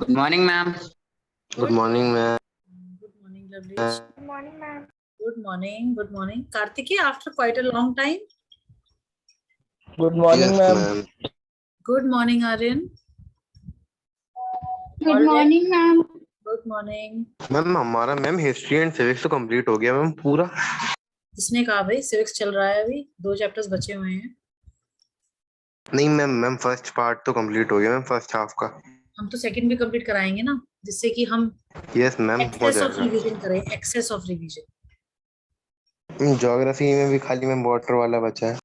Good morning, ma'am. Good morning, ma'am. Good morning, Lavlesh. Good morning, ma'am. Good morning. Good morning. Kartiki, after quite a long time. Good morning, Yes, ma'am. ma'am. Good morning, Aryan. Good All morning, ma'am. Good morning. Ma'am हमारा ma'am history and civics तो complete हो गया ma'am पूरा। किसने कहा भाई? Civics चल रहा है अभी, 2 चैप्टर्स बचे हुए हैं। नहीं मैम, मैम फर्स्ट पार्ट तो कंप्लीट हो गया मैम, फर्स्ट हाफ का। हम तो सेकंड भी कंप्लीट कराएंगे ना, जिससे कि हम यस मैम, हो एक्सेस ऑफ जाएगा। रिवीजन करें, एक्सेस ऑफ रिवीजन। ज्योग्राफी में भी खाली मैम वाटर वाला बचा है।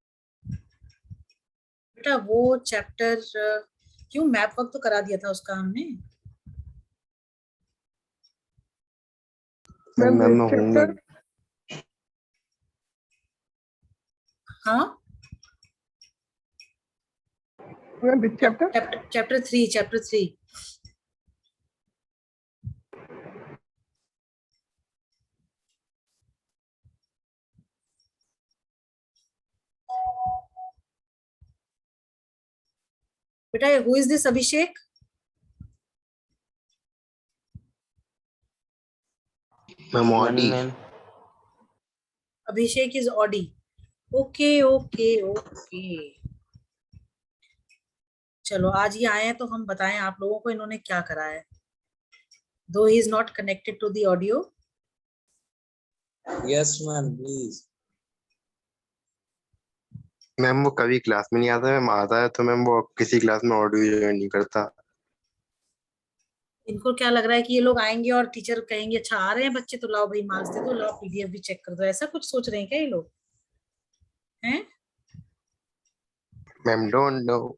बेटा वो चैप्टर क्यों मैप वर्क तो करा दिया था उसका हमने। मैम Ma'am, मैम which मैं होंगे। chapter? हाँ, Ma'am, which chapter? चैप्टर 3। बेटा who is this Abhishek? Ma'am Audi. Abhishek is Audi. Okay okay okay, चलो आज ये आए हैं तो हम बताएं आप लोगों को इन्होंने क्या करा है। दो ही is not connected to the audio. Yes, ma'am, please. Ma'am वो कभी क्लास में नहीं आता, मैम आता है तो मैम वो किसी क्लास में ऑडियो ज्वाइन नहीं करता। इनको क्या लग रहा है कि ये लोग आएंगे और टीचर कहेंगे अच्छा आ रहे हैं बच्चे तो लाओ भाई मार्क्स दे दो, लाओ पीडीएफ भी चेक कर दो, ऐसा कुछ सोच रहे हैं क्या ये लोग? हैं? Ma'am don't know.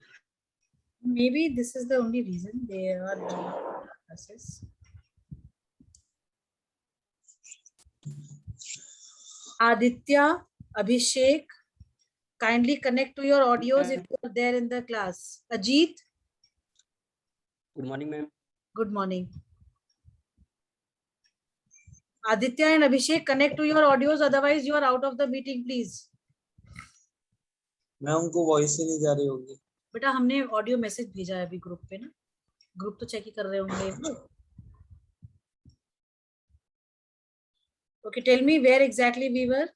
Maybe this is the only reason they are doing classes. Aditya, Abhishek, kindly connect to your audios if you are there in the class. Ajit. Good morning, ma'am. Good morning. Aditya and Abhishek, connect to your audios, otherwise you are out of the meeting, please. मैं उनको voice ही नहीं जा रही होगी। बेटा हमने audio message भेजा है अभी ग्रुप पे ना, ग्रुप तो चेक ही कर रहे होंगे वो। Okay, tell me where exactly we were.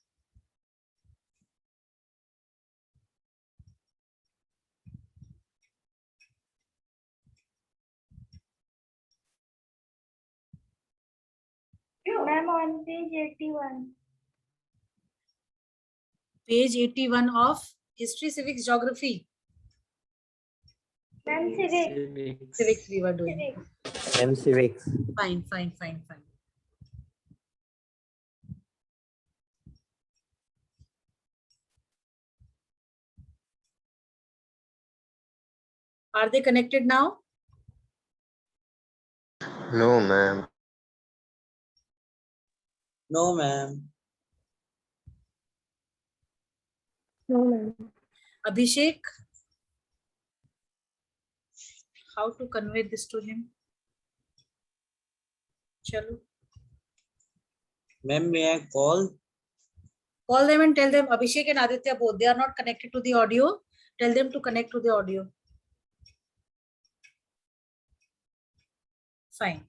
Ma'am, on page 81. Page 81 of History, Civics, Geography. Ma'am, civics. Civics we were doing. Civics. Ma'am, civics. Fine. Are they connected now? No ma'am. No, ma'am. No, ma'am. Abhishek, how to convey this to him? Chalo. Ma'am, may I call? Call them and tell them, Abhishek and Aditya both, they are not connected to the audio. Tell them to connect to the audio. Fine.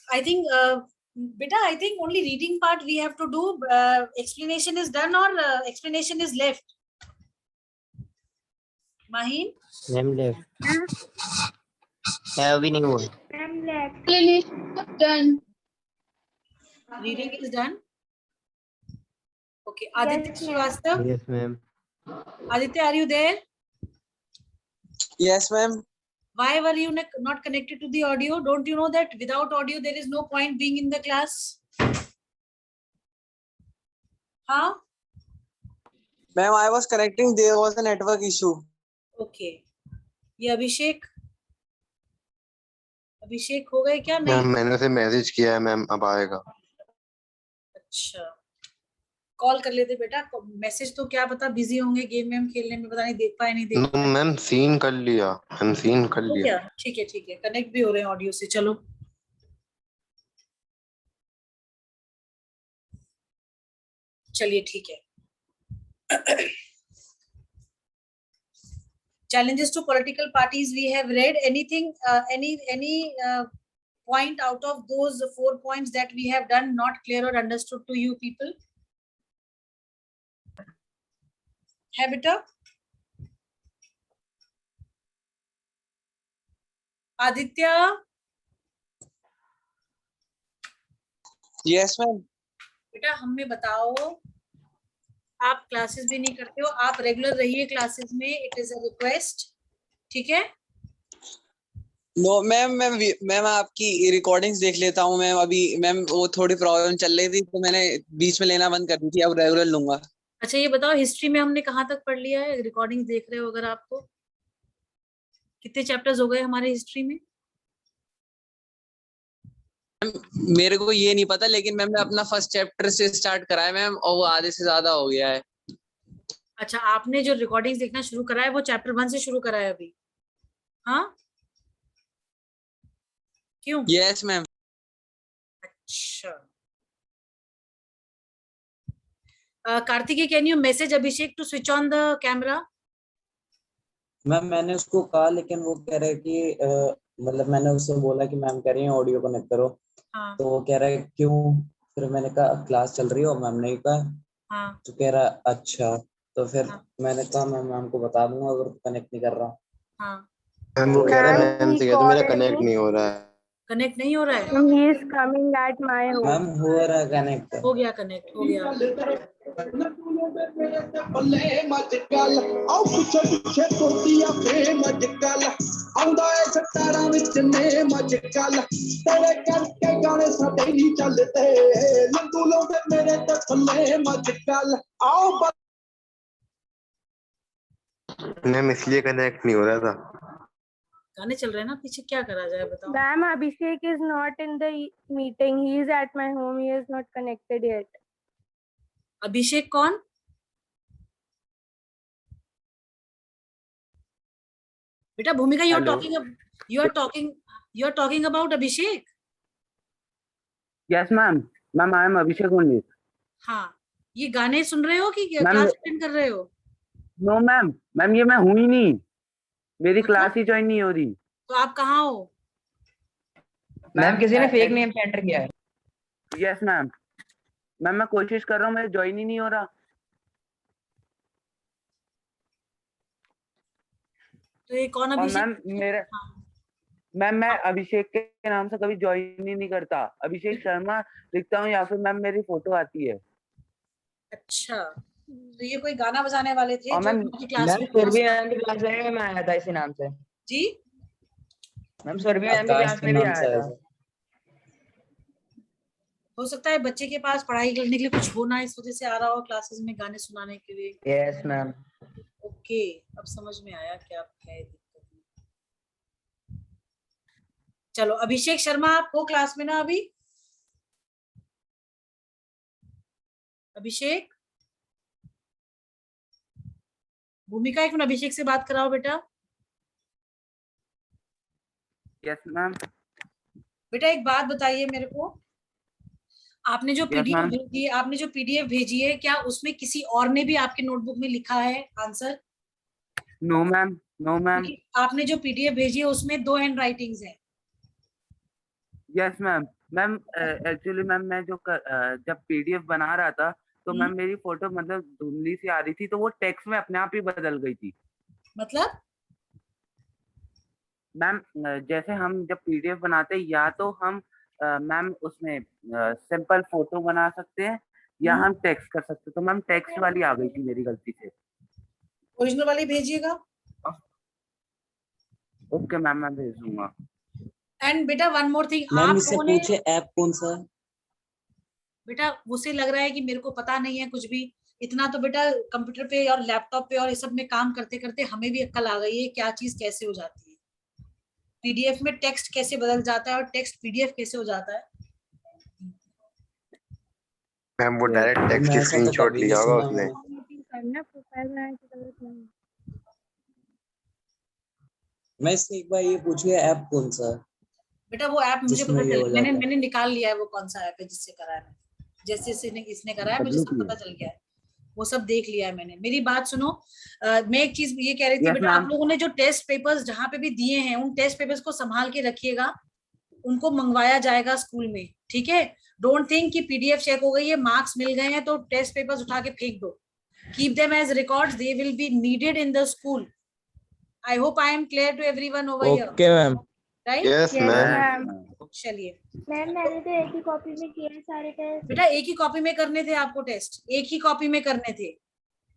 I think, beta, I think only reading part we have to do. Explanation is done or explanation is left? Maheen? Ma'am, left. अभी नहीं हुआ। Ma'am, left. Done. Reading is done. Okay. Aditya Srivastava. Yes, ma'am. Aditya, are you there? Yes, ma'am. Why were you not connected to the audio? Don't you know that without audio there is no point being in the class? Huh? Ma'am, I was connecting. There was a network issue. Okay. ये अभिषेक हो गए क्या? Ma'am नहीं। मैंने उसे message किया है ma'am, अब आएगा। अच्छा कॉल कर लेते बेटा, मैसेज तो क्या पता बिजी होंगे गेम वेम खेलने में, पता नहीं देख पाए नहीं देख पाए। मैम सीन कर लिया, मैम सीन कर हो लिया। गया, ठीक है कनेक्ट भी हो रहे हैं ऑडियो से। चलो चलिए ठीक है। Challenges to political parties we have read. Anything, any point out of those 4 points that we have done not clear or understood to you people? है बेटा? आदित्य? Yes, ma'am. बेटा हमें बताओ, आप क्लासेस भी नहीं करते हो, आप रेगुलर रहिए क्लासेस में, इट इज अ रिक्वेस्ट, ठीक है? No, मैम आपकी रिकॉर्डिंग्स देख लेता हूँ मैम। अभी मैम वो थोड़ी प्रॉब्लम चल रही थी तो मैंने बीच में लेना बंद कर दी थी, अब रेगुलर लूंगा। अच्छा ये बताओ, हिस्ट्री में हमने कहाँ तक पढ़ लिया है? रिकॉर्डिंग देख रहे हो अगर आपको, कितने चैप्टर्स हो गए हमारे हिस्ट्री में? मेरे को ये नहीं पता, लेकिन मैम ने अपना फर्स्ट चैप्टर से स्टार्ट करा है मैम, और वो आधे से ज्यादा हो गया है। अच्छा आपने जो रिकॉर्डिंग्स देखना शुरू करा है वो चैप्टर 1 से शुरू करा है अभी? हाँ क्यों? Yes ma'am. अच्छा Kartiki, can you message Abhishek to switch on the camera? Ma'am मैंने उसको कहा, लेकिन वो कह रहे कि मतलब मैंने उससे बोला कि मैम कह रही है ऑडियो कनेक्ट करो। हाँ तो वो कह रहा है क्यों? फिर मैंने कहा क्लास चल रही है, और मैम ने कहा। हाँ तो कह रहा अच्छा। तो फिर हाँ मैंने कहा मैं मैम को बता दूंगा अगर कनेक्ट नहीं कर रहा। हाँ। मैम वो कह रहा है Ma'am, मैम he से कह दो मेरा called कनेक्ट me. नहीं हो रहा है। कनेक्ट नहीं हो रहा है? Ma'am, he is coming at my home. Ma'am हो रहा है कनेक्ट। हो गया कनेक्ट, हो गया। मैम इसलिए कनेक्ट नहीं हो रहा था। गाने चल रहे हैं ना पीछे, क्या करा जाए बताओ? Ma'am, Abhishek is not in the meeting. He is at my home. He is not connected yet. अभिषेक कौन? बेटा Bhumika, you are Hello. Talking about Abhishek? Yes, ma'am. Ma'am, I am Abhishek only. हाँ, ये गाने सुन रहे हो कि Ma'am, क्लास अटेंड कर रहे हो? No, ma'am. Ma'am, ये मैं हूँ ही नहीं। मेरी मतलब? क्लास ही ज्वाइन नहीं हो रही। तो आप कहाँ हो? मैम किसी ने फेक नेम से एंटर किया है। Yes, ma'am. मैम मैं कोशिश कर रहा हूँ, मेरा ज्वाइन ही नहीं हो रहा। तो ये कौन और अभिषेक? मैम मेरे हाँ। मैम मैं अभिषेक के नाम से कभी ज्वाइन ही नहीं करता। अभिषेक शर्मा लिखता हूँ या फिर मैम मेरी फोटो आती है। अच्छा तो ये कोई गाना बजाने वाले थे और जो मैम उनकी क्लास मैम में? सुरभि मैम की क्लास में मैं आया था इसी नाम से। जी मैम सुरभि मैम की आकाश क्लास के में भी नाम से आया है था। सर। हो सकता है बच्चे के पास पढ़ाई करने के लिए कुछ हो ना, इस वजह से आ रहा हो क्लासेस में गाने सुनाने के लिए। Yes ma'am. ओके अब समझ में आया क्या है दिक्कत। चलो अभिषेक शर्मा आप हो क्लास में ना अभी? अभिषेक, भूमिका एक मिनट अभिषेक से बात कराओ बेटा। Yes ma'am. बेटा एक बात बताइए मेरे को, आपने जो पीडीएफ ma'am. भेजी है, भेजी है, क्या उसमें किसी और ने भी आपके नोटबुक में लिखा है answer? No ma'am, no ma'am. आपने जो पीडीएफ भेजी है उसमें 2 हैंड राइटिंग्स है। Yes ma'am. Ma'am actually ma'am मैं जब पीडीएफ बना रहा था तो मैम मेरी फोटो मतलब धुंधली सी आ रही थी, तो वो टेक्स्ट में अपने आप ही बदल गई थी। मतलब? मैम जैसे हम जब पीडीएफ बनाते हैं या तो हम मैम उसमें सिंपल फोटो बना सकते हैं या हम टेक्स्ट कर सकते हैं, तो मैम टेक्स्ट वाली आ गई थी मेरी गलती से। ओरिजिनल वाली भेजिएगा। ओके मैम मैं भेज दूंगा। एंड बेटा वन मोर थिंग, मैम आप इससे लोगों ने पूछे ऐप कौन सा है? बेटा उसे लग रहा है कि मेरे को पता नहीं है कुछ भी, इतना तो बेटा कंप्यूटर पे और लैपटॉप पे और ये सब में काम करते करते हमें भी अक्ल आ गई है क्या चीज कैसे हो जाती है, पीडीएफ में टेक्स्ट कैसे बदल जाता है और टेक्स्ट पीडीएफ कैसे हो जाता है। मैम वो डायरेक्ट टेक्स्ट की ऐसा तो स्क्रीनशॉट कभी लिया नहीं होगा सुना उसने। मैंने। मीटिंग करना प्रोफाइल बनाने की जरूरत नहीं। मैं इससे एक बार ये पूछिए ऐप कौन सा है बेटा वो ऐप मुझे जिसमें पता ये चल हो मैंने जाता है? मैंने निकाल लिया है वो कौन सा ऐप है जिससे करा है। जैसे इसने करा है मुझे सब पता चल गया है, वो सब देख लिया है मैंने। मेरी बात सुनो, मैं एक चीज ये कह रही थी Yes, बेटा, आप ma'am. लोगों ने जो टेस्ट पेपर्स जहाँ पे भी दिए हैं उन टेस्ट पेपर्स को संभाल के रखिएगा, उनको मंगवाया जाएगा स्कूल में, ठीक है? डोंट थिंक कि पीडीएफ चेक हो गई है, मार्क्स मिल गए हैं तो टेस्ट पेपर्स उठा के फेंक दो। Keep them as records, they will be needed in the school. I hope I am clear to everyone over here, okay ma'am. Right? Yes Yes, ma'am. ma'am. चलिए मैम मैंने तो एक ही कॉपी में किए हैं सारे टेस्ट। बेटा, एक ही कॉपी में करने थे आपको टेस्ट, एक ही कॉपी में करने थे।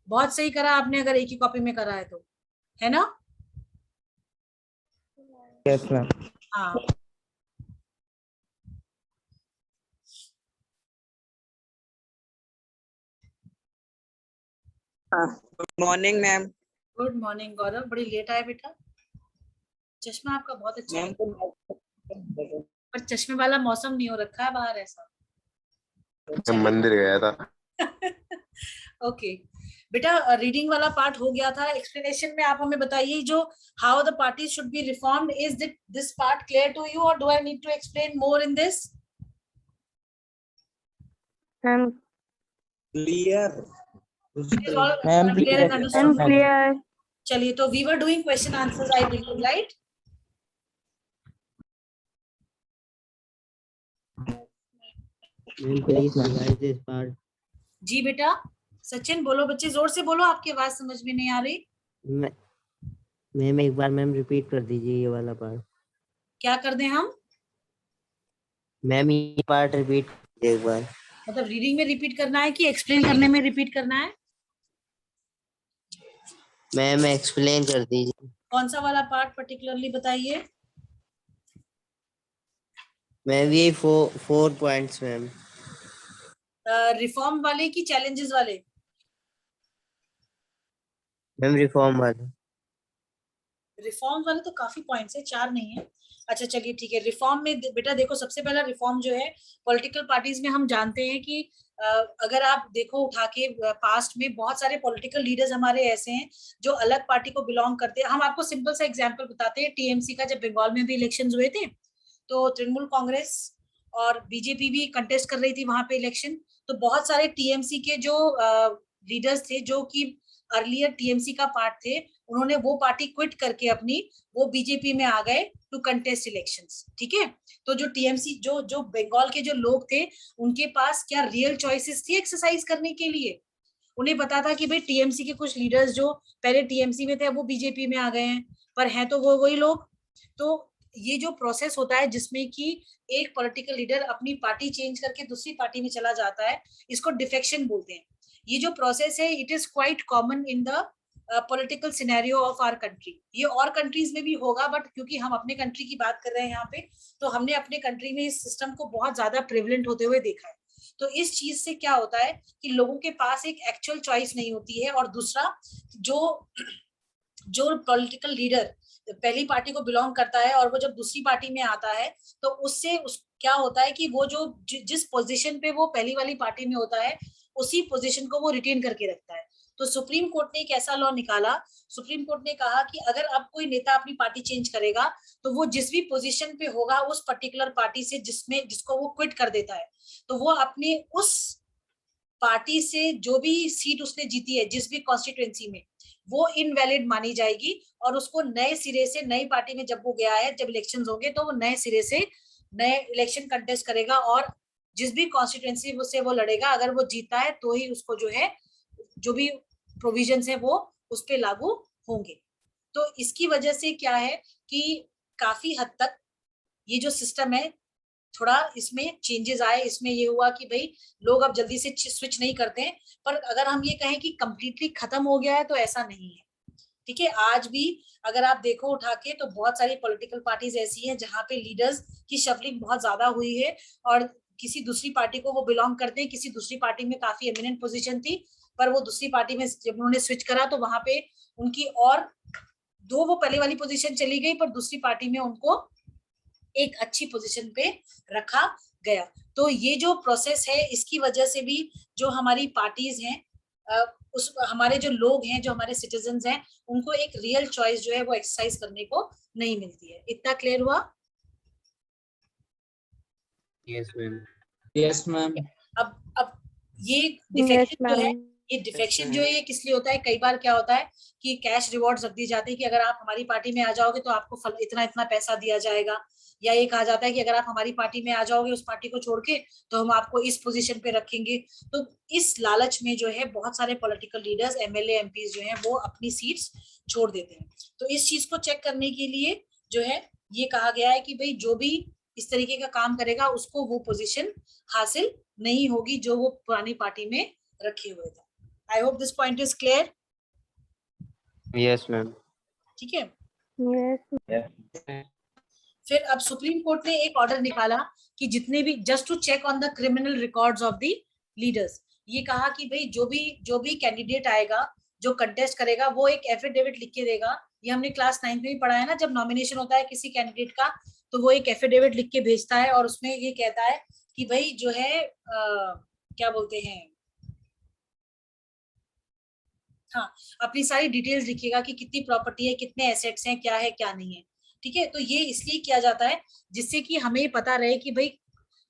बहुत सही करा आपने अगर एक ही कॉपी में करा है तो, है ना? Yes ma'am. हाँ। Good morning ma'am. Good morning Gaurav, बड़ी लेट आए बेटा। चश्मा आपका बहुत अच्छा है, पर चश्मे वाला मौसम नहीं हो रखा है बाहर ऐसा। मैं मंदिर गया था। ओके बेटा, रीडिंग वाला पार्ट हो गया था। एक्सप्लेनेशन में आप हमें बताइए जो how the parties should be reformed, is this part clear to you और do I need to explain more in this? I'm clear ma'am clear and I'm understood? clear. चलिए, तो we were doing question answers I believe, right? Ma'am, please revise this part. जी बेटा। सचिन बोलो, बच्चे जोर से बोलो, आपकी आवाज समझ में नहीं आ रही। मैम एक बार मैम रिपीट कर दीजिए ये वाला पार्ट। क्या कर दें हम? मैम ये पार्ट रिपीट कीजिए एक बार। मतलब रीडिंग में रिपीट करना है कि एक्सप्लेन करने में रिपीट करना है? मैम एक्सप्लेन कर दीजिए। कौन सा वाला पार्ट पर्टिकुलरली बताइए। मैम ये 4 पॉइंट्स मैम। रिफॉर्म वाले की चैलेंजेस वाले? मैम रिफॉर्म वाला। रिफॉर्म वाले तो काफी पॉइंट्स है, 4 नहीं है। अच्छा चलिए ठीक है। रिफॉर्म में बेटा देखो, सबसे पहला रिफॉर्म जो है पॉलिटिकल पार्टीज में हम जानते हैं कि अगर आप देखो उठा के पास्ट में बहुत सारे पॉलिटिकल लीडर्स हमारे ऐसे हैं जो अलग पार्टी को बिलोंग करते हैं। हम आपको सिंपल सा एग्जांपल बताते हैं। टीएमसी का जब बंगाल में भी इलेक्शंस हुए थे तो तृणमूल कांग्रेस और बीजेपी भी कंटेस्ट कर रही थी वहां पे इलेक्शन। तो बहुत सारे टीएमसी के जो लीडर्स थे जो कि अर्लियर टीएमसी का पार्ट थे, उन्होंने वो पार्टी क्विट करके अपनी वो बीजेपी में आ गए टू कंटेस्ट इलेक्शंस, ठीक है? तो जो टीएमसी जो बंगाल के जो लोग थे उनके पास क्या रियल चॉइसेस थी एक्सरसाइज करने के लिए? उन्हें पता था कि भाई टीएमसी के कुछ लीडर्स जो पहले टीएमसी में थे वो बीजेपी में आ गए हैं, पर हैं तो वो वही लोग। तो ये जो प्रोसेस होता है जिसमें कि एक पॉलिटिकल लीडर अपनी पार्टी चेंज करके दूसरी पार्टी में चला जाता है, इसको डिफेक्शन बोलते हैं। ये जो प्रोसेस है it is quite common in the political scenario of our country. ये और कंट्रीज में भी होगा, बट क्योंकि हम अपने कंट्री की बात कर रहे हैं यहाँ पे, तो हमने अपने कंट्री में इस सिस्टम को बहुत ज्यादा प्रिवलेंट होते हुए देखा है। तो इस चीज से क्या होता है कि लोगों के पास एक एक्चुअल चॉइस नहीं होती है, और दूसरा जो पॉलिटिकल लीडर पहली पार्टी को बिलोंग करता है और वो जब दूसरी पार्टी में आता है तो उससे क्या होता है कि वो जिस पोजीशन पे वो पहली वाली पार्टी में होता है उसी पोजीशन को वो रिटेन करके रखता है। तो सुप्रीम कोर्ट ने एक ऐसा लॉ निकाला। सुप्रीम कोर्ट ने कहा कि अगर अब कोई नेता अपनी पार्टी चेंज करेगा तो वो जिस भी पोजीशन पे होगा उस पर्टिकुलर पार्टी से जिसको वो क्विट कर देता है, तो वो अपने उस पार्टी से जो भी सीट उसने जीती है जिस भी कॉन्स्टिट्यूएंसी में, वो इनवैलिड मानी जाएगी और उसको नए सिरे से नई पार्टी में जब वो गया है, जब इलेक्शंस होंगे तो वो नए सिरे से नए इलेक्शन कंटेस्ट करेगा और जिस भी कॉन्स्टिट्यूएंसी से वो लड़ेगा, अगर वो जीता है तो ही उसको जो है जो भी प्रोविजंस है वो उस पे लागू होंगे। तो इसकी वजह से क्या है कि काफी हद तक ये जो सिस्टम है थोड़ा इसमें चेंजेस आए। इसमें ये हुआ कि भाई लोग अब जल्दी से स्विच नहीं करते हैं, पर अगर हम ये कहें कि कंप्लीटली खत्म हो गया है तो ऐसा नहीं है, ठीक है? आज भी अगर आप देखो उठा के तो बहुत सारी पॉलिटिकल पार्टीज ऐसी हैं जहां पे लीडर्स की शफलिंग बहुत ज्यादा हुई है और किसी दूसरी पार्टी को वो बिलोंग करते हैं। किसी दूसरी पार्टी में काफी एमिनेंट पोजीशन थी, पर वो दूसरी पार्टी में जब उन्होंने स्विच करा तो वहां पे उनकी और दो वो पहले वाली पोजीशन चली गई, पर दूसरी पार्टी में उनको एक अच्छी पोजीशन पे रखा गया। तो ये जो प्रोसेस है इसकी वजह से भी जो हमारी पार्टीज हैं, उस हमारे जो लोग हैं, जो हमारे सिटीजन्स हैं, उनको एक रियल चॉइस जो है वो एक्सरसाइज करने को नहीं मिलती है। इतना क्लियर हुआ? Yes ma'am. Yes ma'am. अब ये Yes, डिफेक्शन जो है, ma'am. ये डिफेक्शन जो है ये किस लिए होता है? कई बार क्या होता है कि कैश रिवॉर्ड्स रख दी जाती है कि अगर आप हमारी पार्टी में आ जाओगे तो आपको इतना इतना पैसा दिया जाएगा, या ये कहा जाता है कि अगर आप हमारी पार्टी में आ जाओगे उस पार्टी को छोड़ के तो हम आपको इस पोजीशन पे रखेंगे। तो इस लालच में जो है बहुत सारे पॉलिटिकल लीडर्स, एमएलए, एमपीज जो हैं वो अपनी सीट्स छोड़ देते हैं। तो इस चीज को चेक करने के लिए जो है ये कहा गया है कि भाई जो भी इस तरीके का काम करेगा उसको वो पोजीशन हासिल नहीं होगी जो वो पुरानी पार्टी में रखे हुए थे। I hope this point is clear. Yes ma'am. ठीक है। Yes. फिर अब सुप्रीम कोर्ट ने एक ऑर्डर निकाला कि जितने भी, just to check on the criminal records of the leaders, ये कहा कि भाई जो भी कैंडिडेट आएगा, जो कंटेस्ट करेगा, वो एक एफिडेविट लिख के देगा। ये हमने क्लास 9 में भी पढ़ा है ना, जब नॉमिनेशन होता है किसी कैंडिडेट का तो वो एक एफिडेविट लिख के भेजता है और उसमें ये कहता है कि भाई जो है क्या बोलते हैं, हाँ, अपनी सारी डिटेल्स लिखिएगा कि कितनी प्रॉपर्टी है, कितने एसेट्स हैं, क्या है क्या नहीं है। ठीक है। तो ये इसलिए किया जाता है जिससे कि हमें पता रहे कि भाई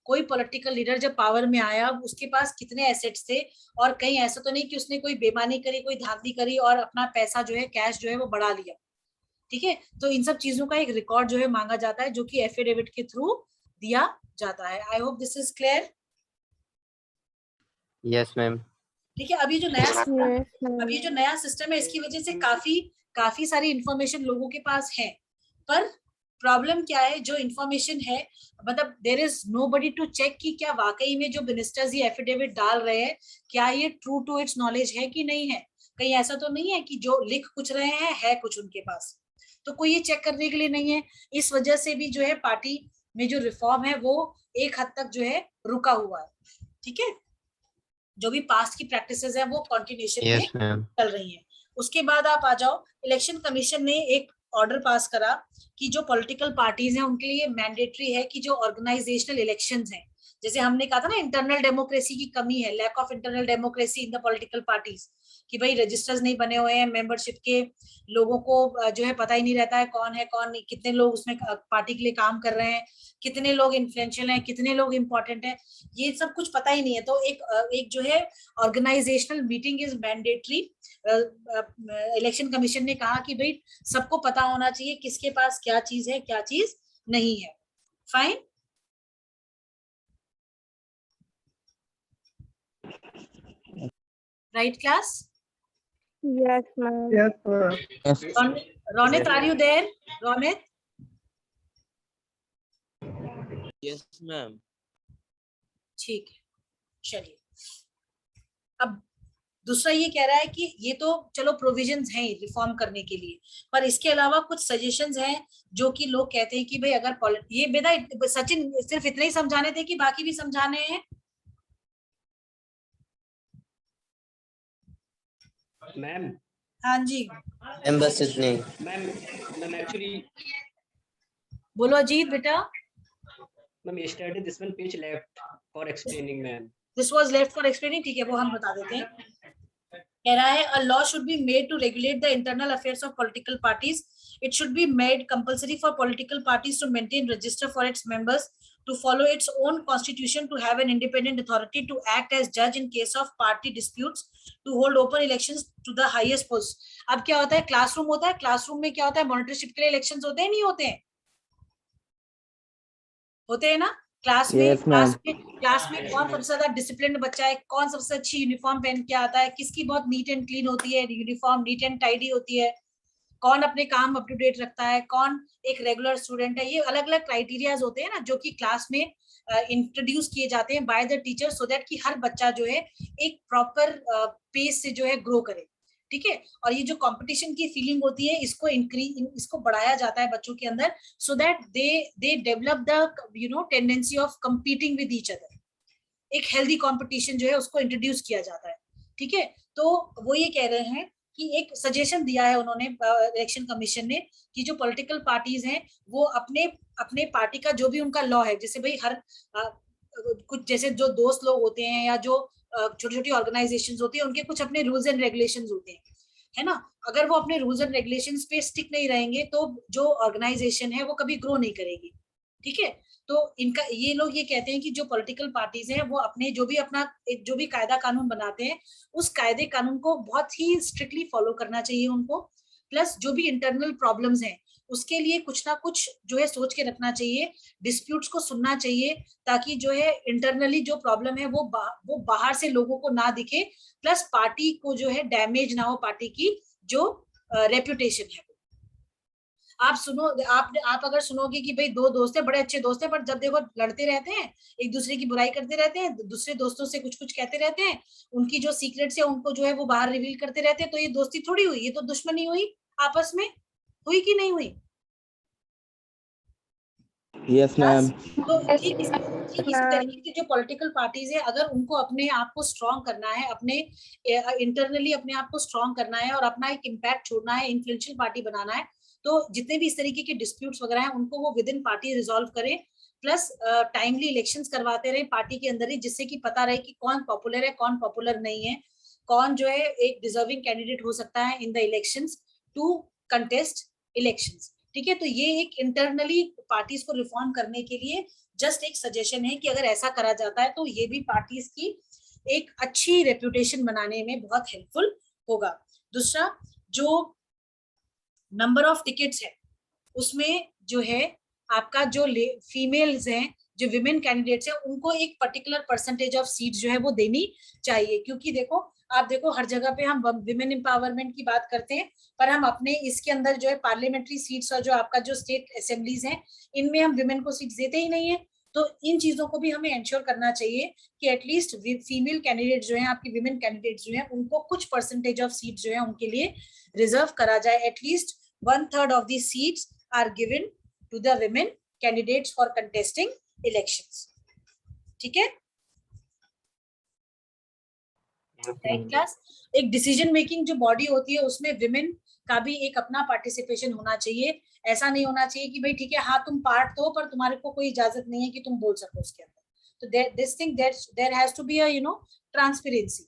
कोई पॉलिटिकल लीडर जब पावर में आया उसके पास कितने एसेट्स थे, और कहीं ऐसा तो नहीं कि उसने कोई बेईमानी करी, कोई धांधली करी और अपना पैसा जो है, कैश जो है वो बढ़ा लिया। ठीक है। तो इन सब चीजों का एक रिकॉर्ड जो है मांगा जाता है, जो कि एफिडेविट के थ्रू दिया जाता है। I hope this is clear. Yes ma'am. ठीक है। अभी जो नया सिस्टम है इसकी वजह से काफी सारी इंफॉर्मेशन लोगों के पास है, पर प्रॉब्लम क्या है, जो इंफॉर्मेशन है मतलब there is nobody to check कि क्या वाकई में जो मिनिस्टर्स ये एफिडेविट डाल रहे हैं क्या ये ट्रू टू इट्स नॉलेज है कि नहीं है। कहीं ऐसा तो नहीं है कि जो लिख कुछ रहे हैं है कुछ उनके पास, तो कोई ये चेक करने के लिए नहीं है। इस वजह से भी जो है पार्टी में जो रिफॉर्म है वो एक हद तक जो है रुका हुआ है। ठीक है। जो भी पास्ट की प्रैक्टिसेस है वो कंटिन्यूएशन में चल रही हैं। उसके बाद आप आ जाओ, इलेक्शन कमीशन ने एक ऑर्डर पास करा कि जो पॉलिटिकल पार्टीज हैं उनके लिए मैंडेटरी है कि जो ऑर्गेनाइजेशनल इलेक्शंस हैं, जैसे हमने कहा था ना इंटरनल डेमोक्रेसी की कमी है, lack of internal democracy in the political parties, कि भाई रजिस्टर्स नहीं बने हुए हैं, मेंबरशिप के लोगों को जो है पता ही नहीं रहता है कौन है कौन नहीं, कितने लोग उसमें पार्टी के लिए काम कर रहे हैं, कितने लोग इन्फ्लुएंशियल हैं, कितने लोग इंपॉर्टेंट हैं, ये सब कुछ पता ही नहीं है। तो एक जो है organisational meeting is mandatory. Election commission ने कहा कि भाई सबको पता होना चाहिए किसके पास क्या चीज है, क्या चीज नहीं है। Fine. Right class? Yes, ma'am. Yes, ma'am. Ronit, are you there? Ronit? Yes, ma'am. ठीक है, चलिए। अब दूसरा ये कह रहा है कि ये तो चलो प्रोविजंस हैं रिफॉर्म करने के लिए, पर इसके अलावा कुछ सजेशंस हैं जो कि लोग कहते हैं कि भाई अगर ये बेटा सचिन सिर्फ इतने ही समझाने थे कि बाकी भी समझाने हैं? मैम। हाँ जी मैम बस इतने। मैम एक्चुअली बोलो अजीत बेटा। Ma'am yesterday this one page left for explaining ma'am. This was left for explaining। ठीक है, वो हम बता देते हैं। कह रहा है a law should be made to regulate the internal affairs of political parties. It should be made compulsory for political parties to maintain register for its members, to follow its own constitution, to have an independent authority, to act as judge in case of party disputes, to hold open elections to the highest post। अब क्या होता है, classroom होता है, classroom में क्या होता है, मॉनिटरशिप के लिए इलेक्शंस होते हैं नहीं होते हैं? होते हैं ना क्लास में। क्लास में कौन सबसे ज्यादा डिसिप्लिन बच्चा है, कौन सबसे अच्छी यूनिफॉर्म पहन के आता है, किसकी बहुत नीट एंड क्लीन होती है यूनिफॉर्म, नीट एंड टाइडी होती है, कौन अपने काम अप टू डेट रखता है, कौन एक रेगुलर स्टूडेंट है। ये अलग अलग क्राइटेरियाज होते हैं ना जो कि क्लास में इंट्रोड्यूस किए जाते हैं by the teacher, so that कि हर बच्चा जो है एक प्रॉपर पेस से जो है ग्रो करे। ठीक है। और ये जो कंपटीशन की फीलिंग होती है इसको बढ़ाया जाता है बच्चों के अंदर, सो that they develop the tendency of competing with each other. एक हेल्दी कंपटीशन जो है उसको इंट्रोड्यूस किया जाता है। ठीक है। तो वो ये कह रहे हैं कि एक सजेशन दिया है उन्होंने इलेक्शन कमीशन ने कि जो पॉलिटिकल पार्टीज हैं वो अपने पार्टी का जो भी उनका लॉ है, जैसे भाई हर कुछ जैसे जो दोस्त लोग होते हैं या जो छोटी छोटी ऑर्गेनाइजेशंस होती है, उनके कुछ अपने रूल्स एंड रेगुलेशंस होते हैं, है ना। अगर वो अपने रूल्स एंड रेगुलेशंस पे स्टिक नहीं रहेंगे तो जो ऑर्गेनाइजेशन है वो कभी ग्रो नहीं करेगी, ठीक है। तो इनका ये लोग ये कहते हैं कि जो पॉलिटिकल पार्टीज हैं वो अपने जो भी कायदा कानून बनाते हैं उस कायदे कानून को बहुत ही स्ट्रिक्टली फॉलो करना चाहिए उनको। प्लस जो भी इंटरनल प्रॉब्लम्स हैं उसके लिए कुछ ना कुछ जो है सोच के रखना चाहिए, डिस्प्यूट्स को सुनना चाहिए, ताकि जो है इंटरनली जो प्रॉब्लम है वो बाहर से लोगों को ना दिखे, प्लस पार्टी को जो है डैमेज ना हो, पार्टी की जो रेपुटेशन है। आप अगर सुनोगे कि भाई दो दोस्त है, बड़े अच्छे दोस्त है, पर जब देखो लड़ते रहते हैं, एक दूसरे की बुराई करते रहते हैं, दूसरे दोस्तों से कुछ कुछ कहते रहते हैं, उनकी जो सीक्रेट्स है उनको जो है वो बाहर रिवील करते रहते हैं, तो ये दोस्ती थोड़ी हुई, ये तो दुश्मनी हुई, आपस में हुई कि नहीं हुई? Yes ma'am. तो ठीक इस तरीके की जो पॉलिटिकल पार्टीज है, अगर उनको अपने आप को स्ट्रॉन्ग करना है, अपने इंटरनली अपने आप को स्ट्रॉन्ग करना है और अपना एक इम्पैक्ट छोड़ना है, इन्फ्लुएंशियल पार्टी बनाना है, तो जितने भी इस तरीके के डिस्प्यूट्स वगैरह हैं उनको वो विद इन पार्टी रिजॉल्व करें। प्लस टाइमली इलेक्शंस करवाते रहे पार्टी के अंदर ही, जिससे कि पता रहे कि कौन पॉपुलर है कौन पॉपुलर नहीं है, कौन जो है एक डिजर्विंग कैंडिडेट हो सकता है in the elections to contest elections, ठीक है। तो ये एक इंटरनली पार्टीज को रिफॉर्म करने के लिए जस्ट एक सजेशन है कि अगर ऐसा करा जाता है तो ये भी पार्टीज की एक अच्छी रेपुटेशन बनाने में बहुत हेल्पफुल होगा। दूसरा, जो नंबर ऑफ टिकट्स है उसमें जो है आपका जो फीमेल्स हैं, जो विमेन कैंडिडेट्स हैं, उनको एक पर्टिकुलर परसेंटेज ऑफ सीट जो है वो देनी चाहिए, क्योंकि देखो आप देखो हर जगह पे हम विमेन एम्पावरमेंट की बात करते हैं, पर हम अपने इसके अंदर जो है पार्लियामेंट्री सीट्स और जो आपका जो स्टेट असेंबलीज हैं इनमें हम विमेन को सीट्स देते ही नहीं है। तो इन चीजों को भी हमें एंश्योर करना चाहिए कि एटलीस्ट फीमेल कैंडिडेट जो है, आपकी विमेन कैंडिडेट जो है, उनको कुछ परसेंटेज ऑफ सीट जो है उनके लिए रिजर्व करा जाए। At least 1/3 of the seats are given to the women candidates for contesting elections, ठीक है। क्लास एक डिसीजन मेकिंग जो बॉडी होती है उसमें विमेन का भी एक अपना पार्टिसिपेशन होना चाहिए। ऐसा नहीं होना चाहिए कि भाई ठीक है, हाँ तुम पार्ट दो पर तुम्हारे को कोई इजाजत नहीं है कि तुम बोल सको उसके अंदर। तो this thing there has to be a transparency,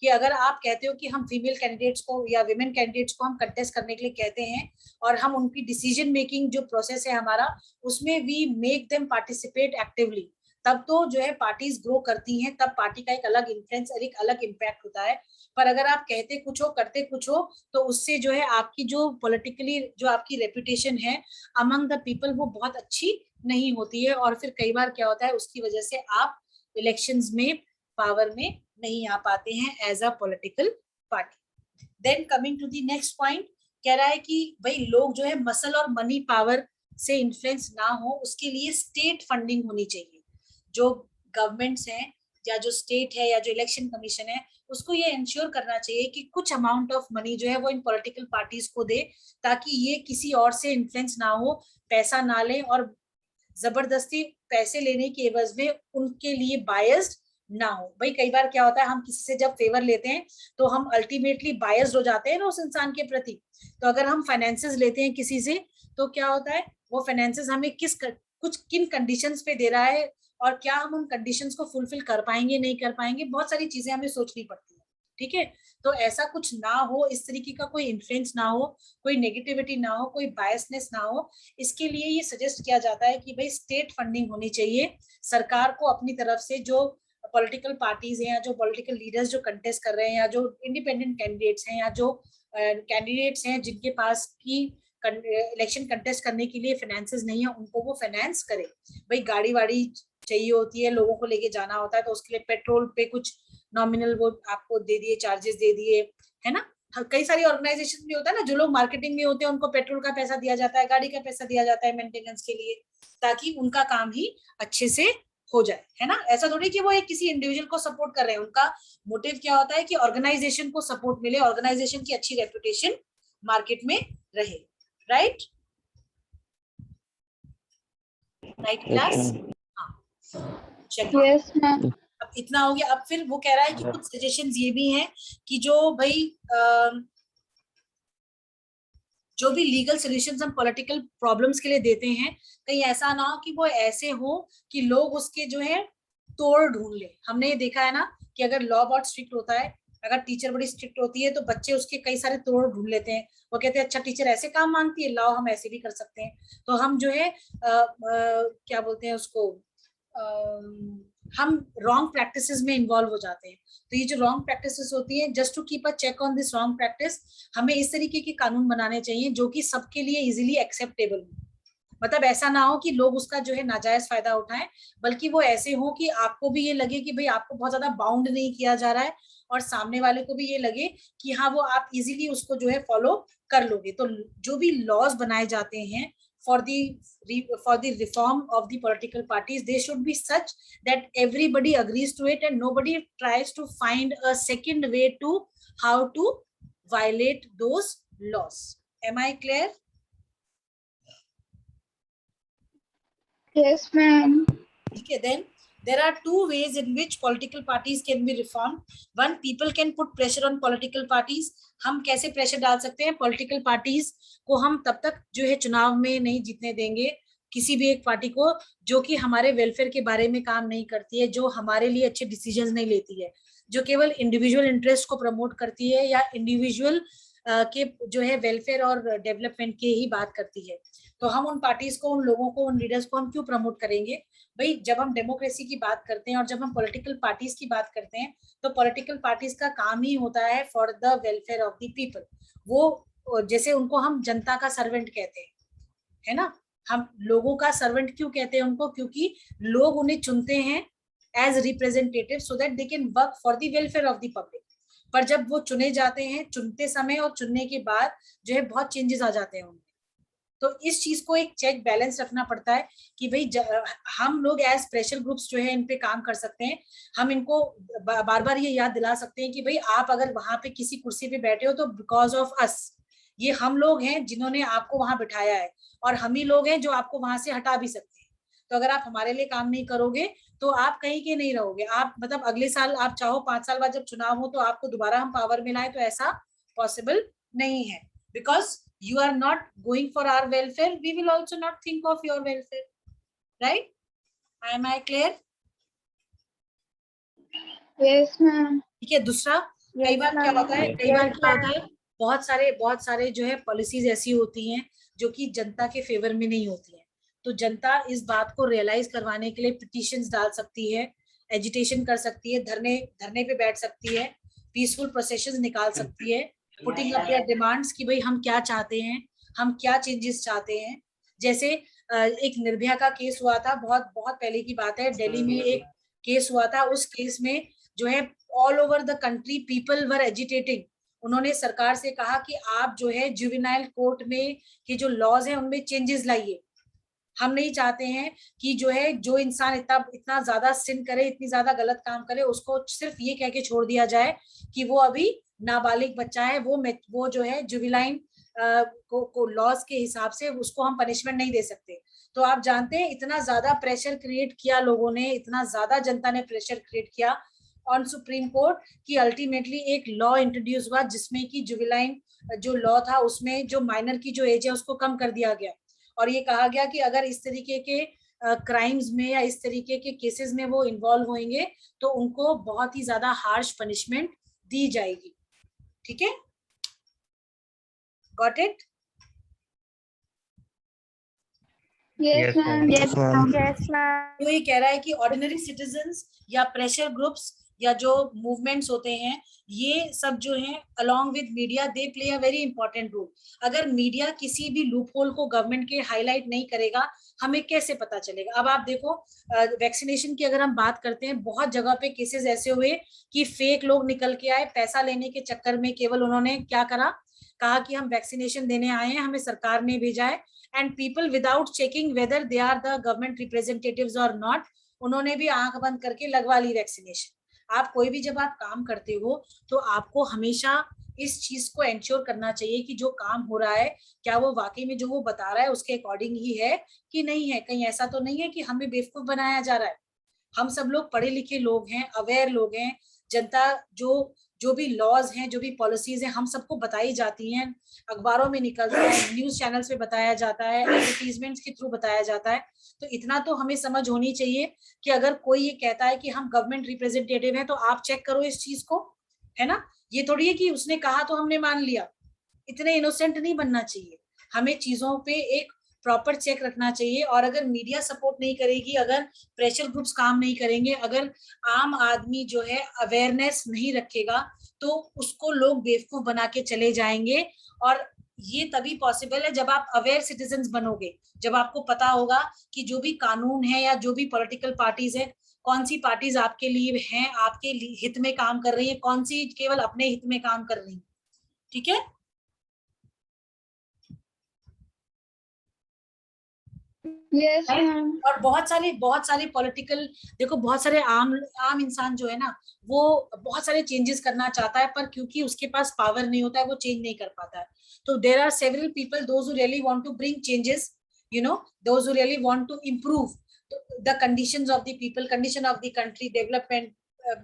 कि अगर आप कहते हो कि हम फीमेल कैंडिडेट्स को या विमेन कैंडिडेट्स को हम कंटेस्ट करने के लिए कहते हैं और हम उनकी डिसीजन मेकिंग जो प्रोसेस है हमारा उसमें we make them participate actively, तब तो जो है पार्टीज ग्रो करती हैं, तब पार्टी का एक अलग इन्फ्लुएंस और एक अलग इम्पैक्ट होता है। पर अगर आप कहते कुछ हो करते कुछ हो तो उससे जो है आपकी जो पॉलिटिकली जो आपकी रेपुटेशन है अमंग द पीपल वो बहुत अच्छी नहीं होती है, और फिर कई बार क्या होता है उसकी वजह से आप इलेक्शंस में पावर में नहीं आ पाते हैं as a political party. Then coming to the next point, कह रहा है कि भाई लोग जो है मसल और मनी पावर से इन्फ्लुएंस ना हो, उसके लिए स्टेट फंडिंग होनी चाहिए। जो गवर्नमेंट्स हैं या जो स्टेट है या जो इलेक्शन कमीशन है उसको ये इंश्योर करना चाहिए कि कुछ अमाउंट ऑफ मनी जो है वो इन पॉलिटिकल पार्टीज को दे, ताकि ये किसी और से इन्फ्लुएंस ना हो, पैसा ना ले और जबरदस्ती पैसे लेने के एवज में उनके लिए बायस्ड ना हो। भाई कई बार क्या होता है हम किसी से जब फेवर लेते हैं तो हम अल्टीमेटली बायस्ड हो जाते हैं ना उस इंसान के प्रति। तो अगर हम फाइनेंसेस लेते हैं किसी से तो क्या होता है वो फाइनेंसेस हमें किन कंडीशंस पे दे रहा है और क्या हम उन कंडीशंस को फुलफिल कर पाएंगे नहीं कर पाएंगे, बहुत सारी चीजें हमें सोचनी पड़ती है, ठीक है। तो ऐसा कुछ ना हो, इस तरीके का कोई इन्फ्लुएंस ना हो, कोई नेगेटिविटी ना हो, कोई बायसनेस ना हो, इसके लिए ये सजेस्ट किया जाता है कि भाई स्टेट फंडिंग होनी चाहिए। सरकार को अपनी तरफ से जो पॉलिटिकल पार्टीज हैं या जो पॉलिटिकल लीडर्स जो कंटेस्ट कर रहे हैं या जो इंडिपेंडेंट कैंडिडेट्स हैं या जो कैंडिडेट्स हैं जिनके पास की इलेक्शन कंटेस्ट करने के लिए फाइनेंसेस नहीं है, उनको वो फाइनेंस करे। भाई गाड़ी वाड़ी चाहिए होती है, लोगों को लेके जाना होता है, तो उसके लिए पेट्रोल पे कुछ नॉमिनल वो आपको दे दिए, चार्जेस दे दिए, है ना। कई सारी ऑर्गेनाइजेशन भी होता है ना, जो लोग मार्केटिंग में होते हैं उनको पेट्रोल का पैसा दिया जाता है, गाड़ी का पैसा दिया जाता है मेंटेनेंस के लिए, ताकि उनका काम ही अच्छे से हो जाए, है ना। ऐसा थोड़ी कि वो एक किसी इंडिविजुअल को सपोर्ट कर रहे हैं, उनका मोटिव क्या होता है कि ऑर्गेनाइजेशन को सपोर्ट मिले, ऑर्गेनाइजेशन की अच्छी रेपुटेशन मार्केट में रहे। Right class? Yes ma'am. अब इतना हो गया। अब फिर वो कह रहा है कि कुछ सजेशंस ये भी हैं कि जो भाई जो भी लीगल सॉल्यूशंस हम पॉलिटिकल प्रॉब्लम्स के लिए देते हैं, कहीं ऐसा ना हो कि वो ऐसे हो कि लोग उसके जो है तोड़ ढूंढ ले। हमने ये देखा है ना कि अगर लॉ बहुत स्ट्रिक्ट होता है, अगर टीचर बड़ी स्ट्रिक्ट होती है तो बच्चे उसके कई सारे तोड़ ढूंढ लेते हैं। वो कहते हैं अच्छा टीचर ऐसे काम मांगती है, लाओ हम ऐसे भी कर सकते हैं। तो हम जो है क्या बोलते हैं उसको, हम रॉन्ग प्रैक्टिसेस में इन्वॉल्व हो जाते हैं। तो ये जो रॉन्ग प्रैक्टिसेस होती है, just to keep a check on this wrong practice, हमें इस तरीके के कानून बनाने चाहिए जो कि सबके लिए इजीली एक्सेप्टेबल हो। मतलब ऐसा ना हो कि लोग उसका जो है नाजायज फायदा उठाएं, बल्कि वो ऐसे हो कि आपको भी ये लगे कि भाई आपको बहुत ज्यादा बाउंड नहीं किया जा रहा है, और सामने वाले को भी ये लगे कि हाँ वो आप इजीली उसको जो है फॉलो कर लोगे। तो जो भी लॉज बनाए जाते हैं for the reform of the political parties, they should be such that everybody agrees to it and nobody tries to find a second way to how to violate those laws. Am I clear? Yes, ma'am. Okay, then there are two ways in which political parties can be reformed. One, people can put pressure on political parties. हम कैसे pressure डाल सकते हैं? Political parties को हम तब तक जो है चुनाव में नहीं जीतने देंगे, किसी भी एक पार्टी को जो कि हमारे वेलफेयर के बारे में काम नहीं करती है, जो हमारे लिए अच्छे डिसीजंस नहीं लेती है, जो केवल इंडिविजुअल इंटरेस्ट को प्रमोट करती है या इंडिविजुअल के जो है वेलफेयर और डेवलपमेंट की ही बात करती है। तो हम उन पार्टीज को, उन लोगों को, उन लीडर्स को हम क्यों प्रमोट करेंगे? भाई जब हम डेमोक्रेसी की बात करते हैं और जब हम पॉलिटिकल पार्टीज की बात करते हैं, तो पॉलिटिकल पार्टीज का काम ही होता है for the welfare of the people. वो जैसे उनको हम जनता का सर्वेंट कहते हैं, है ना। हम लोगों का सर्वेंट क्यों कहते हैं उनको? क्योंकि लोग उन्हें चुनते हैं as representative so that they can work for the welfare of the public. पर जब वो चुने जाते हैं, चुनते समय और चुनने के बाद जो है बहुत चेंजेस आ जाते हैं उनमें। तो इस चीज को एक चेक बैलेंस रखना पड़ता है कि भाई हम लोग एज प्रेशर ग्रुप्स जो है इन पे काम कर सकते हैं। हम इनको बार बार ये याद दिला सकते हैं कि भाई आप अगर वहां पे किसी कुर्सी पे बैठे हो तो बिकॉज ऑफ अस, ये हम लोग हैं जिन्होंने आपको वहां बिठाया है, और हम ही लोग हैं जो आपको वहां से हटा भी सकते हैं। तो अगर आप हमारे लिए काम नहीं करोगे तो आप कहीं के नहीं रहोगे। आप मतलब अगले साल आप चाहो 5 साल बाद जब चुनाव हो तो आपको दोबारा हम पावर में लाए, तो ऐसा पॉसिबल नहीं है। Because you are not going for our welfare, we will also not think of your welfare, right? Am I clear? Yes, ma'am. ठीक है। दूसरा, कई बार क्या होता है, बहुत सारे जो है पॉलिसीज ऐसी होती हैं जो कि जनता के फेवर में नहीं होती हैं। तो जनता इस बात को रियलाइज करवाने के लिए पिटीशंस डाल सकती है, एजिटेशन कर सकती है, धरने पे बैठ सकती है, पीसफुल प्रोसेशंस निकाल सकती है, पुटिंग अप देयर डिमांड्स कि भाई हम क्या चाहते हैं, हम क्या चेंजेस चाहते हैं। जैसे एक निर्भया का केस हुआ था, बहुत पहले की बात है, दिल्ली में एक केस हुआ था। उस केस में जो है all over the country people were agitating. उन्होंने सरकार से कहा कि आप जो है जुवेनाइल कोर्ट में के जो लॉज हैं उनमें चेंजेस लाइए। हम नहीं चाहते हैं कि जो है जो इंसान इतना ज्यादा सिन करे, इतनी ज्यादा गलत काम करे, उसको सिर्फ ये कह के छोड़ दिया जाए कि वो अभी नाबालिग बच्चा है, वो जो है जुवेनाइल को लॉज के हिसाब से उसको हम पनिशमेंट नहीं दे सकते। तो आप जानते हैं इतना ज्यादा प्रेशर क्रिएट किया लोगों ने, इतना ज्यादा जनता ने प्रेशर क्रिएट किया ऑन सुप्रीम कोर्ट कि अल्टीमेटली एक लॉ इंट्रोड्यूस हुआ जिसमें कि जुवेनाइल जो लॉ था उसमें जो माइनर की जो एज है उसको कम कर दिया गया, और ये कहा गया कि अगर इस तरीके के क्राइम्स में या इस तरीके के केसेस में वो इन्वॉल्व होंगे तो उनको बहुत ही ज्यादा हार्श पनिशमेंट दी जाएगी। ठीक है, got it? Yes, ma'am. Yes, ma'am. तो ये कह रहा है कि ऑर्डिनरी सिटीजन्स या प्रेशर ग्रुप्स या जो मूवमेंट्स होते हैं, ये सब जो हैं along with media they play a very important role. अगर मीडिया किसी भी लूप होल को गवर्नमेंट के हाईलाइट नहीं करेगा, हमें कैसे पता चलेगा? अब आप देखो, वैक्सीनेशन की अगर हम बात करते हैं, बहुत जगह पे केसेस ऐसे हुए कि फेक लोग निकल के आए, पैसा लेने के चक्कर में केवल उन्होंने क्या कहा कि हम वैक्सीनेशन देने आए हैं, हमें सरकार ने भेजा है, and people without checking whether they are the government representatives और नॉट, उन्होंने भी आंख बंद करके लगवा ली वैक्सीनेशन। आप कोई भी जब आप काम करते हो तो आपको हमेशा इस चीज को एंश्योर करना चाहिए कि जो काम हो रहा है क्या वो वाकई में जो वो बता रहा है उसके अकॉर्डिंग ही है कि नहीं है। कहीं ऐसा तो नहीं है कि हमें बेवकूफ बनाया जा रहा है। हम सब लोग पढ़े लिखे लोग हैं, अवेयर लोग हैं। जनता जो जो भी लॉज हैं, जो भी पॉलिसीज हैं, हम सबको बताई जाती हैं, अखबारों में निकलता है, न्यूज चैनल्स पे बताया जाता है, एडवर्टीजमेंट्स के थ्रू बताया जाता है। तो इतना तो हमें समझ होनी चाहिए कि अगर कोई ये कहता है कि हम गवर्नमेंट रिप्रेजेंटेटिव हैं तो आप चेक करो इस चीज को, है ना। ये थोड़ी है कि उसने कहा तो हमने मान लिया। इतने इनोसेंट नहीं बनना चाहिए, हमें चीजों पे एक प्रॉपर चेक रखना चाहिए। और अगर मीडिया सपोर्ट नहीं करेगी, अगर प्रेशर ग्रुप्स काम नहीं करेंगे, अगर आम आदमी जो है अवेयरनेस नहीं रखेगा, तो उसको लोग बेवकूफ बना के चले जाएंगे। और ये तभी पॉसिबल है जब आप अवेयर सिटीजन्स बनोगे, जब आपको पता होगा कि जो भी कानून है या जो भी पॉलिटिकल पार्टीज है, कौन सी पार्टीज आपके लिए हैं, आपके हित में काम कर रही है, कौन सी केवल अपने हित में काम कर रही है। ठीक है। Yes, ma'am. और बहुत सारे पॉलिटिकल, देखो बहुत सारे आम इंसान जो है ना, वो बहुत सारे चेंजेस करना चाहता है, पर क्योंकि उसके पास पावर नहीं होता है, वो चेंज नहीं कर पाता है। तो there are several people, those who really want to bring changes, you know, those who really want to improve the conditions of the people, condition of the country, development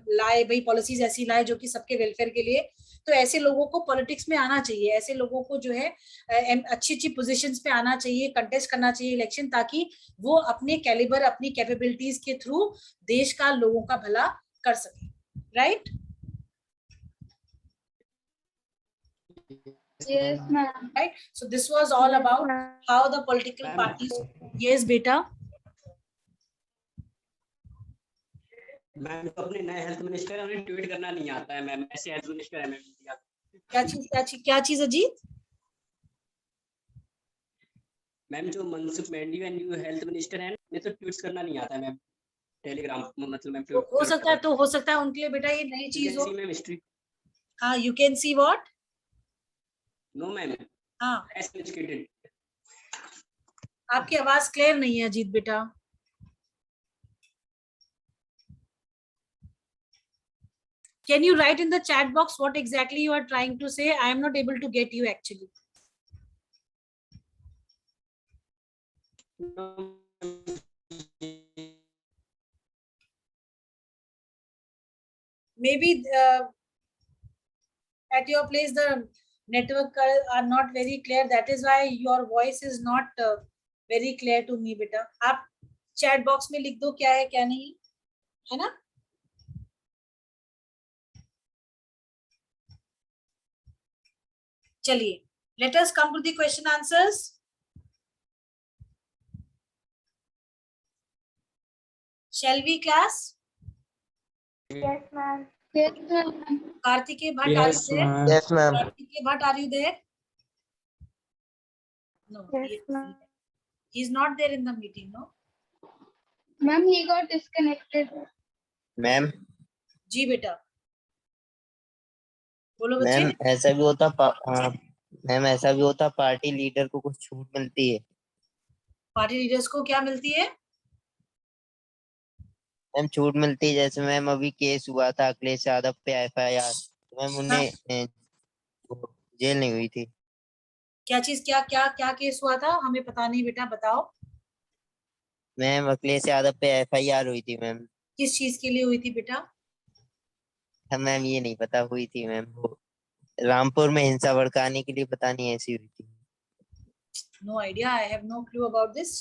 लाए, भाई पॉलिसीज ऐसी लाए जो कि सबके वेलफेयर के लिए। तो ऐसे लोगों को पॉलिटिक्स में आना चाहिए, ऐसे लोगों को जो है अच्छी अच्छी पोजीशंस पे आना चाहिए, कंटेस्ट करना चाहिए इलेक्शन, ताकि वो अपने कैलिबर, अपनी कैपेबिलिटीज के थ्रू देश का, लोगों का भला कर सके। Right? Yes, ma'am. Right? So this was all Yes, about ma'am. how the political parties. Yes, beta. Ma'am तो अपने नए हेल्थ मिनिस्टर है, उन्हें ट्वीट करना नहीं आता है मैम, ऐसे हेल्थ मिनिस्टर है मैम। क्या चीज अजीत? मैम जो मनसुख मांडविया है, न्यू हेल्थ मिनिस्टर है, उन्हें तो ट्वीट्स करना नहीं आता है मैम, टेलीग्राम मतलब मैम। हो सकता है उनके लिए बेटा ये नई चीज हो। Ma'am history. हाँ, you can see what? No ma'am. हाँ, एस एजुकेटेड। आपकी आवाज क्लियर नहीं है अजीत बेटा। Can you write in the chat box what exactly you are trying to say? I am not able to get you actually. Maybe at your place the network are not very clear. That is why your voice is not very clear to me, beta. आप chat box में लिख दो क्या है क्या नहीं, है ना? चलिए, let us come to the question answers. Shall we class? Yes, ma'am. Yes, ma'am. Kartikeya Bhatt, Yes, are you there? ma'am. Yes, ma'am. Kartikeya Bhatt, are you there? No, Yes, ma'am. he's not there in the meeting, no? Ma'am, he got disconnected. Ma'am जी बेटा, बोलो बच्चे। Ma'am ऐसा भी होता ma'am ऐसा भी होता पार्टी लीडर को कुछ छूट मिलती है। पार्टी लीडर्स को क्या मिलती है? मैम छूट मिलती है, जैसे मैम अभी केस हुआ था अखिलेश यादव पे FIR, तो मैम उन्हें जेल नहीं हुई थी। क्या चीज, क्या क्या क्या केस हुआ था? हमें पता नहीं बेटा, बताओ। मैम अखिलेश यादव पे FIR हुई थी मैम। किस चीज के लिए हुई थी बेटा? मैम ये नहीं पता हुई थी मैम, वो रामपुर में हिंसा भड़काने के लिए, पता नहीं ऐसी हुई थी। No idea, I have no clue about this.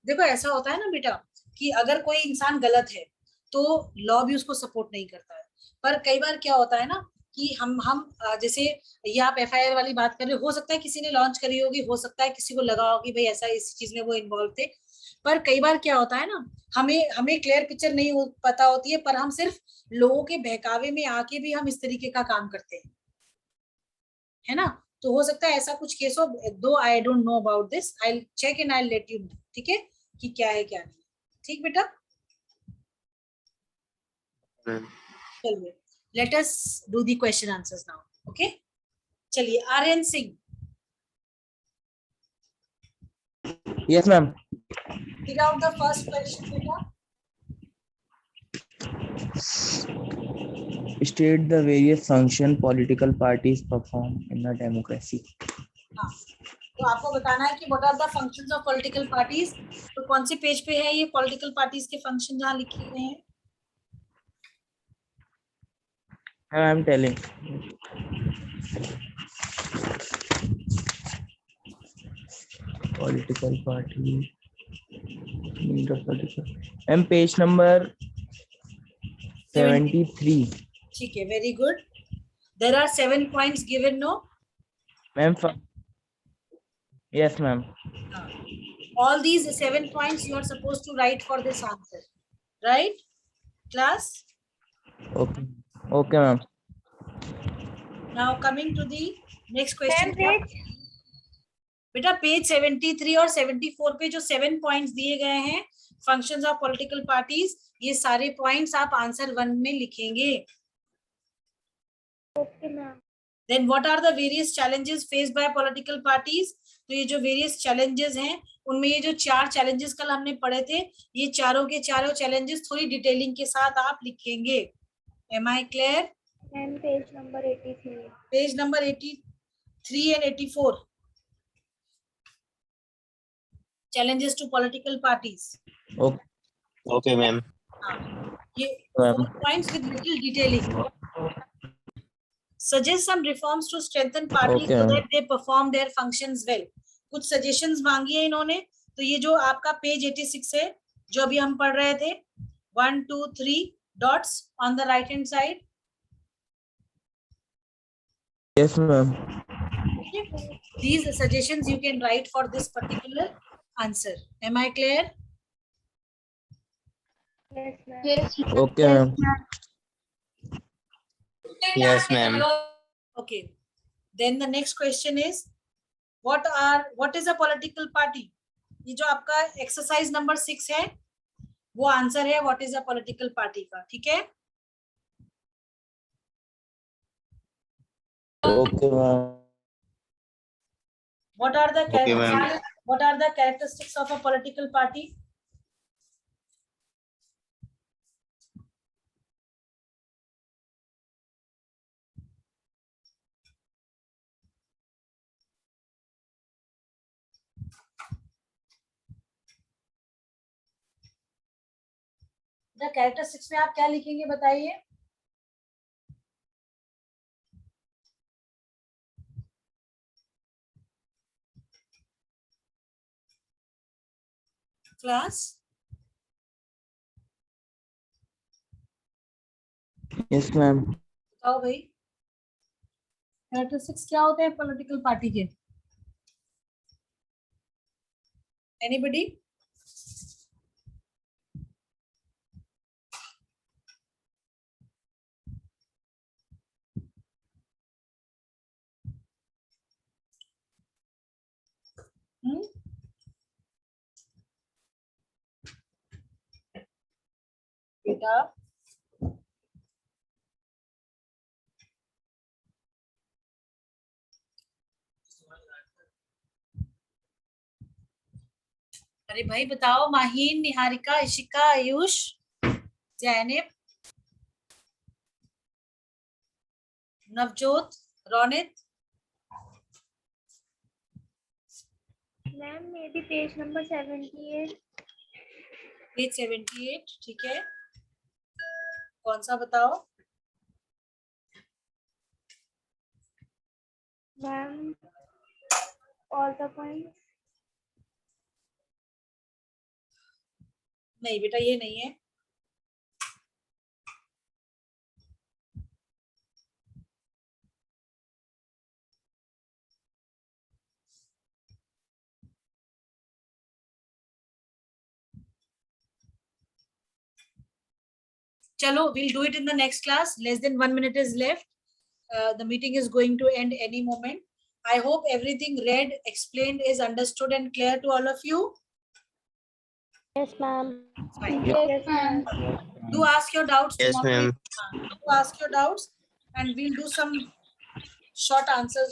देखो ऐसा होता है ना बेटा कि अगर कोई इंसान गलत है तो लॉ भी उसको सपोर्ट नहीं करता है, पर कई बार क्या होता है ना कि हम जैसे ये आप FIR वाली बात कर रहे हो सकता है किसी ने लॉन्च करी होगी, हो सकता है किसी को लगा होगी भाई ऐसा इस चीज में वो इन्वॉल्व थे, पर कई बार क्या होता है ना, हमें क्लियर पिक्चर नहीं पता होती है, पर हम सिर्फ लोगों के बहकावे में आके भी हम इस तरीके का काम करते हैं, है ना। तो हो सकता है ऐसा कुछ केस हो, though I don't know about this, I will check and I will let you know, ठीक है, कि क्या है क्या नहीं। ठीक बेटा, चलिए let us do the question answers now. Okay, चलिए Aryan Singh. Yes, ma'am. Figure out the first question, beta. State the various function political parties perform in a democracy. हाँ, तो आपको बताना है कि what are the functions of political parties. तो कौन से पेज पे है ये पॉलिटिकल पार्टीज के फंक्शन जहाँ लिखे हुए हैं? I'm telling. Political party. And page number 73. ठीक है, very good. There are 7 points given, no? Ma'am. Yes, ma'am. All these 7 points you are supposed to write for this answer, right? Class. Okay. Okay, ma'am. Now coming to the next question. बेटा page 73 और 74 पे जो 7 points दिए गए हैं functions of political parties, ये सारे points आप आंसर 1 में लिखेंगे. Okay, ma'am. Then what are the various challenges faced by political parties? तो ये जो various challenges हैं उनमें ये जो 4 challenges कल हमने पढ़े थे, ये चारों के चारों challenges थोड़ी डिटेलिंग के साथ आप लिखेंगे. Am I clear? And page number 83. Page number 83 and 84. Challenges to political parties. Okay. Okay, ma'am. ये Ma'am. 4 points with little detailing. Suggest some reforms to strengthen parties Okay, so ma'am. that they perform their functions well. कुछ suggestions मांगी है इन्होंने. तो ये जो आपका page 86 है, जो अभी हम पढ़ रहे थे, 1, 2, 3 dots on the right hand side. Yes, ma'am. Okay. These suggestions you can write for this particular answer. Am I clear? Yes, ma'am. Yes. Okay, ma'am. Yes, ma'am. Okay. Then the next question is, what is a political party? ये जो आपका exercise number 6 है, वो answer है what is a political party का. ठीक है? Okay, ma'am. What are the Okay, ma'am. characteristics of a political party? The characteristics में आप क्या लिखेंगे बताइए? Class. Yes, ma'am. बताओ भाई, कैरेक्टरिस्टिक्स क्या होते हैं पॉलिटिकल पार्टी के? एनीबडी? बेटा अरे भाई बताओ, Maheen, Niharika, Ishika, Ayush, Zainab, Navjot, Ronit. Ma'am, maybe page number 78. Page 78. ठीक है, कौन सा बताओ? Ma'am, all the points. नहीं बेटा, ये नहीं है. चलो, we'll do it in the next class. Less than 1 minute is left. The meeting is going to end any moment. I hope everything read, explained is understood and clear to all of you. Yes, ma'am. Fine. Yes, ma'am. Do ask your doubts. Yes, tomorrow. ma'am. Do ask your doubts and we'll do some short answers.